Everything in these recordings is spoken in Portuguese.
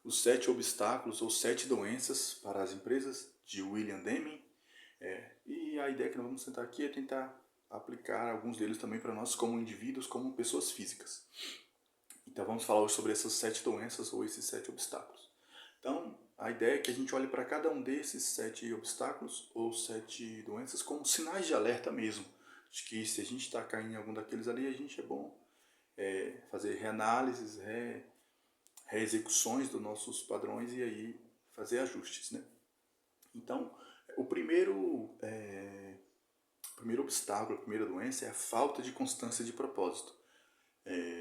Os 7 obstáculos ou 7 doenças para as empresas, de William Deming. E a ideia que nós vamos tentar aqui é tentar aplicar alguns deles também para nós como indivíduos, como pessoas físicas. Então vamos falar hoje sobre essas 7 doenças ou esses 7 obstáculos. Então a ideia é que a gente olhe para cada um desses 7 obstáculos ou 7 doenças como sinais de alerta mesmo. De que se a gente está caindo em algum daqueles ali, a gente é bom fazer reanálises, reexecuções dos nossos padrões e aí fazer ajustes, né? Então, o primeiro obstáculo, a primeira doença é a falta de constância de propósito.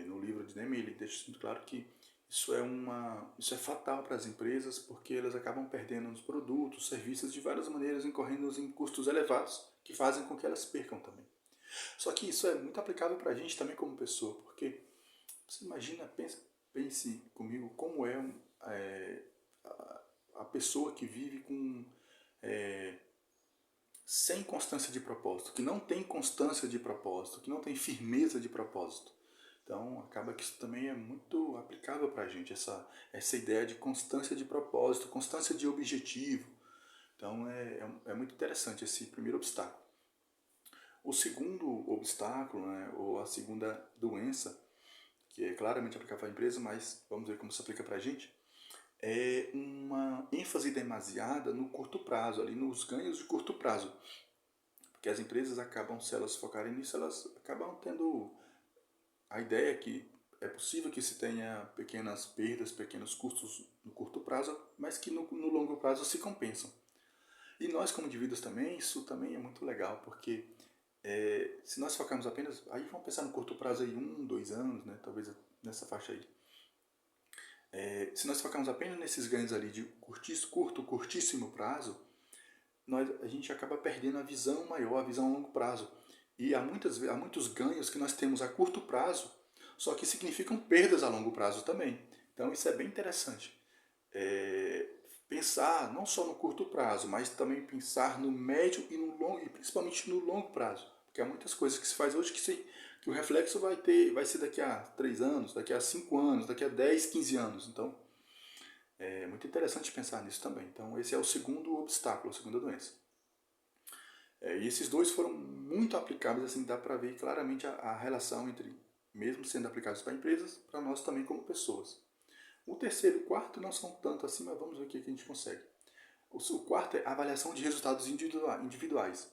No livro de Deming, ele deixa muito claro que isso é fatal para as empresas porque elas acabam perdendo os produtos, serviços de várias maneiras, incorrendo em custos elevados que fazem com que elas percam também. Só que isso é muito aplicável para a gente também como pessoa, porque você imagina, pense comigo como a pessoa que vive sem constância de propósito, que não tem constância de propósito, que não tem firmeza de propósito. Então acaba que isso também é muito aplicável para a gente, essa ideia de constância de propósito, constância de objetivo. Então é muito interessante esse primeiro obstáculo. O segundo obstáculo, né, ou a segunda doença, que é claramente aplicável para a empresa, mas vamos ver como se aplica para a gente, é uma ênfase demasiada no curto prazo, ali nos ganhos de curto prazo. Porque as empresas acabam, se elas focarem nisso, elas acabam tendo a ideia que é possível que se tenha pequenas perdas, pequenos custos no curto prazo, mas que no longo prazo se compensam. E nós como indivíduos também, isso também é muito legal, porque se nós focarmos apenas, aí vamos pensar no curto prazo aí, 1, 2 anos, né, talvez nessa faixa aí. Se nós focarmos apenas nesses ganhos ali de curtíssimo prazo, a gente acaba perdendo a visão maior, a visão a longo prazo. E há muitos ganhos que nós temos a curto prazo, só que significam perdas a longo prazo também. Então isso é bem interessante. Pensar não só no curto prazo, mas também pensar no médio e no longo, e principalmente no longo prazo. Porque há muitas coisas que se faz hoje que o reflexo vai ser daqui a 3 anos, daqui a 5 anos, daqui a 10, 15 anos. Então é muito interessante pensar nisso também. Então esse é o segundo obstáculo, a segunda doença. E esses dois foram muito aplicáveis, assim, dá para ver claramente a relação entre, mesmo sendo aplicados para empresas, para nós também como pessoas. O terceiro e o quarto não são tanto assim, mas vamos ver o que a gente consegue. O quarto é a avaliação de resultados individuais.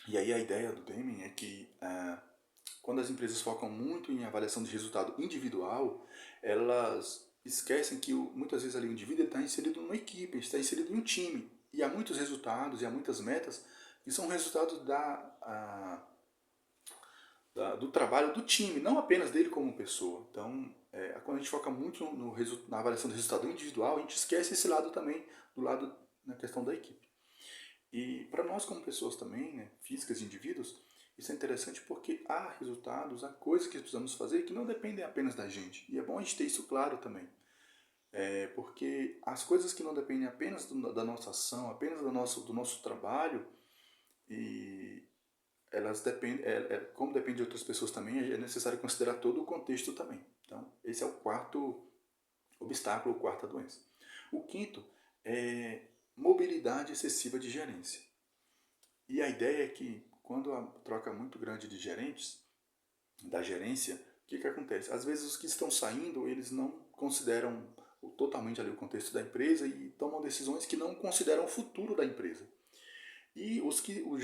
E aí a ideia do Deming é que quando as empresas focam muito em avaliação de resultado individual, elas esquecem que muitas vezes ali o indivíduo está inserido numa equipe, está inserido em um time. E há muitos resultados e há muitas metas que são resultados do trabalho do time, não apenas dele como pessoa. Então, quando a gente foca muito na avaliação do resultado individual, a gente esquece esse lado também, do lado na questão da equipe. E para nós como pessoas também, né, físicas e indivíduos, isso é interessante porque há resultados, há coisas que precisamos fazer que não dependem apenas da gente. E é bom a gente ter isso claro também. Porque as coisas que não dependem apenas da nossa ação, apenas do nosso trabalho, e elas dependem, como depende de outras pessoas também, é necessário considerar todo o contexto também. Então, esse é o quarto obstáculo, a quarta doença. O quinto é mobilidade excessiva de gerência. E a ideia é que quando há troca muito grande de gerentes, da gerência, o que acontece? Às vezes os que estão saindo, eles não consideram totalmente ali o contexto da empresa e tomam decisões que não consideram o futuro da empresa. E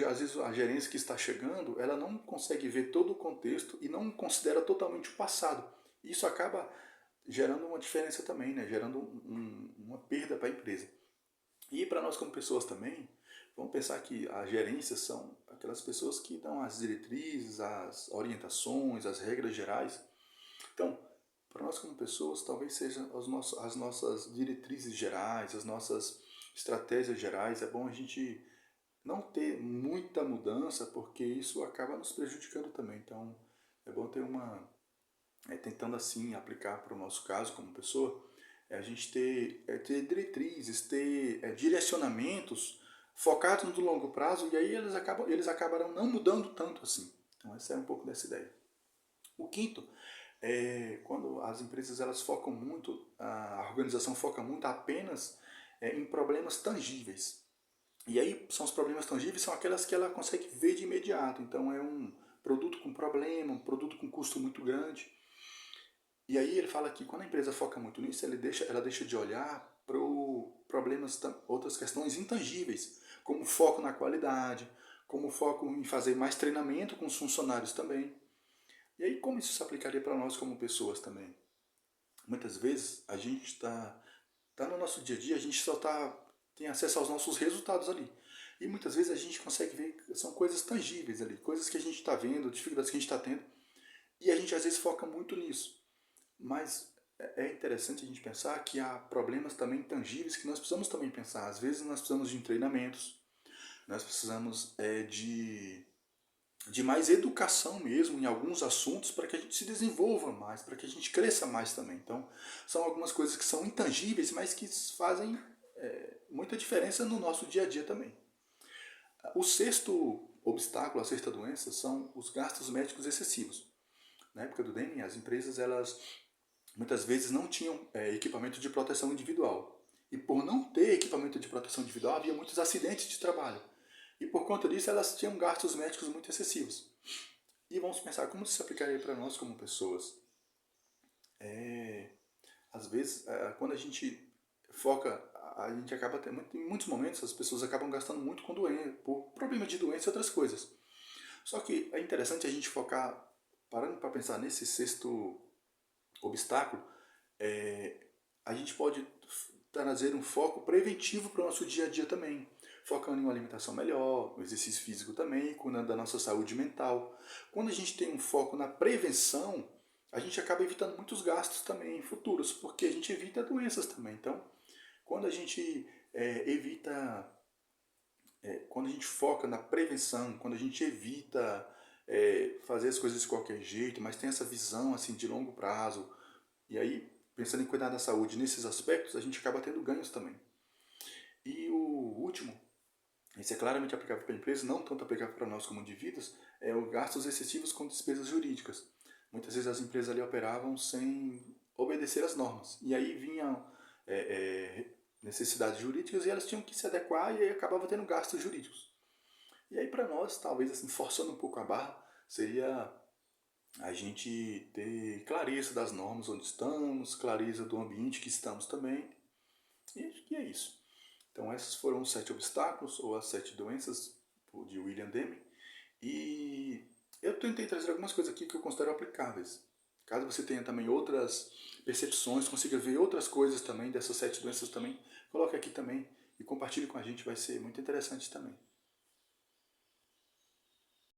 às vezes a gerência que está chegando, ela não consegue ver todo o contexto e não considera totalmente o passado. Isso acaba gerando uma diferença também, né? Gerando uma perda para a empresa. E para nós como pessoas também, vamos pensar que as gerências são aquelas pessoas que dão as diretrizes, as orientações, as regras gerais. Então, para nós como pessoas, talvez sejam as nossas diretrizes gerais, as nossas estratégias gerais. É bom a gente não ter muita mudança, porque isso acaba nos prejudicando também. Então, é bom ter tentando assim aplicar para o nosso caso como pessoa, a gente ter diretrizes, ter direcionamentos focados no longo prazo, e aí eles acabarão não mudando tanto assim. Então essa é um pouco dessa ideia. O quinto quando as empresas elas focam muito, a organização foca muito apenas em problemas tangíveis. E aí são os problemas tangíveis, são aquelas que ela consegue ver de imediato. Então é um produto com problema, um produto com custo muito grande. E aí ele fala que quando a empresa foca muito nisso, ela deixa de olhar para problemas, outras questões intangíveis, como foco na qualidade, como foco em fazer mais treinamento com os funcionários também. E aí como isso se aplicaria para nós como pessoas também? Muitas vezes a gente tá no nosso dia a dia, a gente só tem acesso aos nossos resultados ali. E muitas vezes a gente consegue ver que são coisas tangíveis ali, coisas que a gente está vendo, dificuldades que a gente está tendo, e a gente às vezes foca muito nisso. Mas é interessante a gente pensar que há problemas também tangíveis que nós precisamos também pensar. Às vezes nós precisamos de treinamentos, nós precisamos de mais educação mesmo em alguns assuntos para que a gente se desenvolva mais, para que a gente cresça mais também. Então, são algumas coisas que são intangíveis, mas que fazem muita diferença no nosso dia a dia também. O sexto obstáculo, a sexta doença, são os gastos médicos excessivos. Na época do Deming, as empresas elas muitas vezes não tinham equipamento de proteção individual. E por não ter equipamento de proteção individual, havia muitos acidentes de trabalho. E por conta disso, elas tinham gastos médicos muito excessivos. E vamos pensar como isso se aplicaria para nós como pessoas. Às vezes, quando a gente foca, a gente acaba tendo, em muitos momentos, as pessoas acabam gastando muito com doença, por problema de doença e outras coisas. Só que é interessante a gente focar, parando para pensar nesse sexto obstáculo, a gente pode trazer um foco preventivo para o nosso dia a dia também, focando em uma alimentação melhor, no exercício físico também, cuidando da nossa saúde mental. Quando a gente tem um foco na prevenção, a gente acaba evitando muitos gastos também futuros, porque a gente evita doenças também. Então, quando a gente quando a gente foca na prevenção, quando a gente evita fazer as coisas de qualquer jeito, mas tem essa visão assim de longo prazo, e aí pensando em cuidar da saúde nesses aspectos, a gente acaba tendo ganhos também. E o último, esse é claramente aplicável para a empresa, não tanto aplicável para nós como indivíduos, é o gastos excessivos com despesas jurídicas. Muitas vezes as empresas ali operavam sem obedecer às normas. E aí vinham necessidades jurídicas e elas tinham que se adequar e aí acabava tendo gastos jurídicos. E aí para nós, talvez assim, forçando um pouco a barra, seria a gente ter clareza das normas onde estamos, clareza do ambiente que estamos também. E acho que é isso. Então esses foram os 7 obstáculos, ou as 7 doenças de William Deming. E eu tentei trazer algumas coisas aqui que eu considero aplicáveis. Caso você tenha também outras percepções, consiga ver outras coisas também dessas 7 doenças também, coloque aqui também e compartilhe com a gente, vai ser muito interessante também.